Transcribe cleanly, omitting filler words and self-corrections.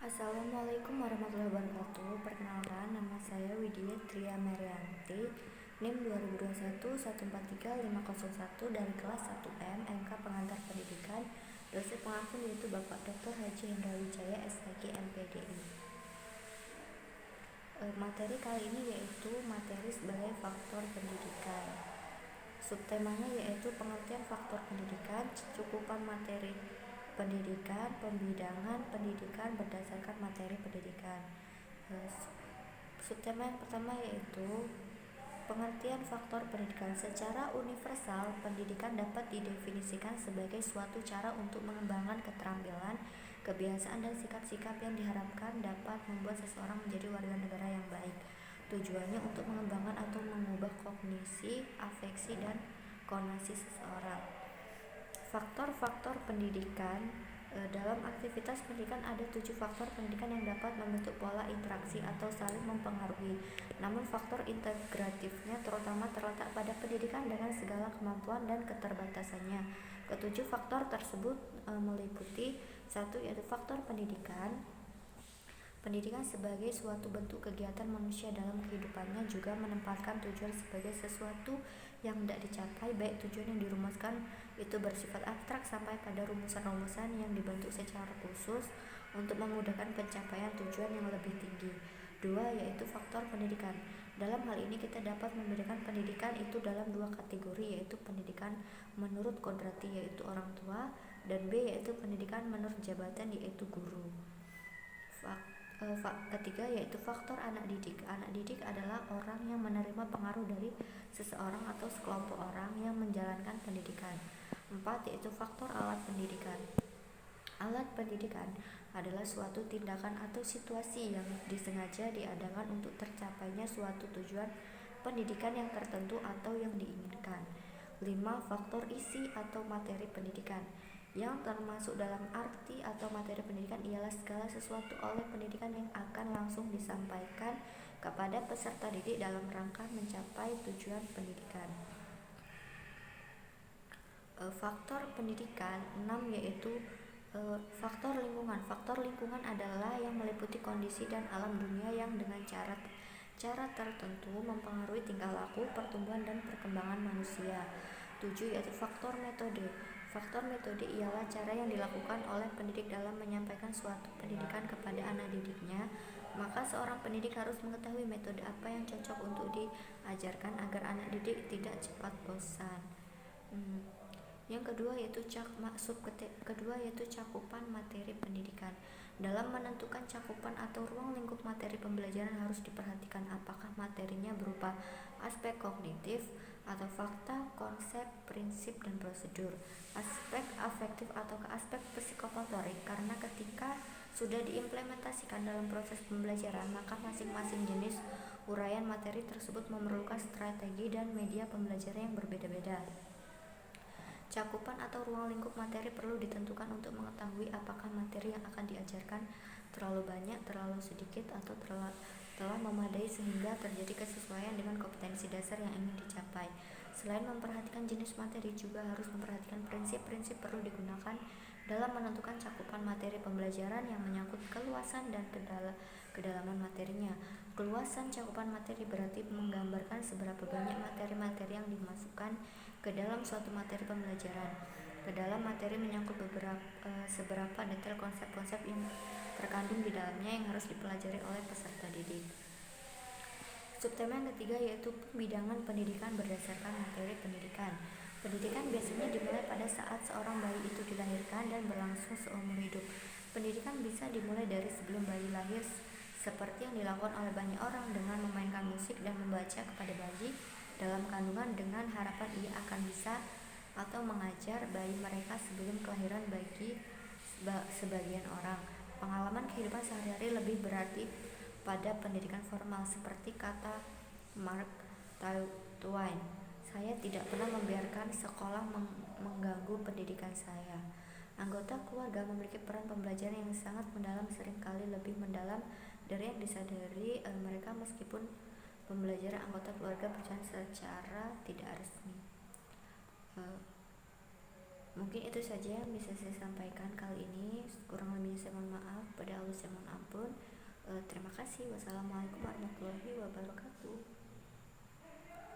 Assalamualaikum warahmatullahi wabarakatuh. Perkenalkan, nama saya Widya Tria Merianti, NIM 2021143501 dari kelas 1M MK Pengantar Pendidikan. Dosen pengampu yaitu Bapak Dr. Haji Hendra Wijaya SHG MPDI. Materi kali ini yaitu materi sebagai faktor pendidikan. Subtemanya yaitu pengertian faktor pendidikan, cukupan materi pendidikan, pembidangan pendidikan berdasarkan materi pendidikan. Subtema yang pertama yaitu pengertian faktor pendidikan. Secara universal, pendidikan dapat didefinisikan sebagai suatu cara untuk mengembangkan keterampilan, kebiasaan, dan sikap-sikap yang diharapkan dapat membuat seseorang menjadi warga negara yang baik. Tujuannya untuk mengembangkan atau mengubah kognisi, afeksi, dan konasi seseorang. Faktor-faktor pendidikan. Dalam aktivitas pendidikan ada 7 faktor pendidikan yang dapat membentuk pola interaksi atau saling mempengaruhi. Namun faktor integratifnya terutama terletak pada pendidikan dengan segala kemampuan dan keterbatasannya. Ketujuh faktor tersebut meliputi 1. Yaitu faktor pendidikan. Pendidikan sebagai suatu bentuk kegiatan manusia dalam kehidupannya juga menempatkan tujuan sebagai sesuatu yang hendak dicapai, baik tujuan yang dirumuskan itu bersifat abstrak sampai pada rumusan-rumusan yang dibentuk secara khusus untuk memudahkan pencapaian tujuan yang lebih tinggi. 2. Yaitu faktor pendidikan. Dalam hal ini kita dapat membedakan pendidikan itu dalam 2 kategori, yaitu pendidikan menurut kodrati yaitu orang tua, dan B yaitu pendidikan menurut jabatan yaitu guru. Ketiga yaitu faktor anak didik. Anak didik adalah orang yang menerima pengaruh dari seseorang atau sekelompok orang yang menjalankan pendidikan. 4. Yaitu faktor alat pendidikan. Alat pendidikan adalah suatu tindakan atau situasi yang disengaja diadakan untuk tercapainya suatu tujuan pendidikan yang tertentu atau yang diinginkan. 5. Faktor isi atau materi pendidikan. Yang termasuk dalam arti atau materi pendidikan ialah segala sesuatu oleh pendidikan yang akan langsung disampaikan kepada peserta didik dalam rangka mencapai tujuan pendidikan. Faktor pendidikan 6 yaitu faktor lingkungan. Faktor lingkungan adalah yang meliputi kondisi dan alam dunia yang dengan cara tertentu mempengaruhi tingkah laku, pertumbuhan, dan perkembangan manusia. 7. Yaitu faktor metode. Faktor metode ialah cara yang dilakukan oleh pendidik dalam menyampaikan suatu pendidikan kepada anak didiknya. Maka seorang pendidik harus mengetahui metode apa yang cocok untuk diajarkan agar anak didik tidak cepat bosan. Yang kedua yaitu cakupan materi pendidikan. Dalam menentukan cakupan atau ruang lingkup materi pembelajaran harus diperhatikan apakah materinya berupa aspek kognitif atau fakta, konsep, prinsip, dan prosedur, aspek afektif atau aspek psikomotorik, karena ketika sudah diimplementasikan dalam proses pembelajaran maka masing-masing jenis uraian materi tersebut memerlukan strategi dan media pembelajaran yang berbeda-beda. Cakupan atau ruang lingkup materi perlu ditentukan untuk mengetahui apakah materi yang akan diajarkan terlalu banyak, terlalu sedikit, atau telah memadai sehingga terjadi kesesuaian dengan kompetensi dasar yang ingin dicapai. Selain memperhatikan jenis materi, juga harus memperhatikan prinsip-prinsip perlu digunakan dalam menentukan cakupan materi pembelajaran yang menyangkut keluasan dan kedalaman materinya. Keluasan cakupan materi berarti menggambarkan seberapa banyak materi-materi yang dimasukkan ke dalam suatu materi pembelajaran. Kedalam materi menyangkut seberapa detail konsep-konsep yang terkandung di dalamnya yang harus dipelajari oleh peserta didik. Subtema yang ketiga yaitu pembidangan pendidikan berdasarkan materi pendidikan. Pendidikan biasanya dimulai pada saat seorang bayi itu dilahirkan dan berlangsung seumur hidup. Pendidikan bisa dimulai dari sebelum bayi lahir, seperti yang dilakukan oleh banyak orang dengan memainkan musik dan membaca kepada bayi dalam kandungan dengan harapan ia akan bisa atau mengajar bayi mereka sebelum kelahiran. Bagi sebagian orang, pengalaman kehidupan sehari-hari lebih berarti pada pendidikan formal, seperti kata Mark Twain, "Saya tidak pernah membiarkan sekolah mengganggu pendidikan saya." Anggota keluarga memiliki peran pembelajaran yang sangat mendalam, seringkali lebih mendalam dari yang disadari mereka, meskipun pembelajaran anggota keluarga berjalan secara tidak resmi. Mungkin itu saja yang bisa saya sampaikan kali ini. Kurang lebihnya saya mohon maaf. Pada Allah saya mohon ampun. Terima kasih. Wassalamualaikum warahmatullahi wabarakatuh.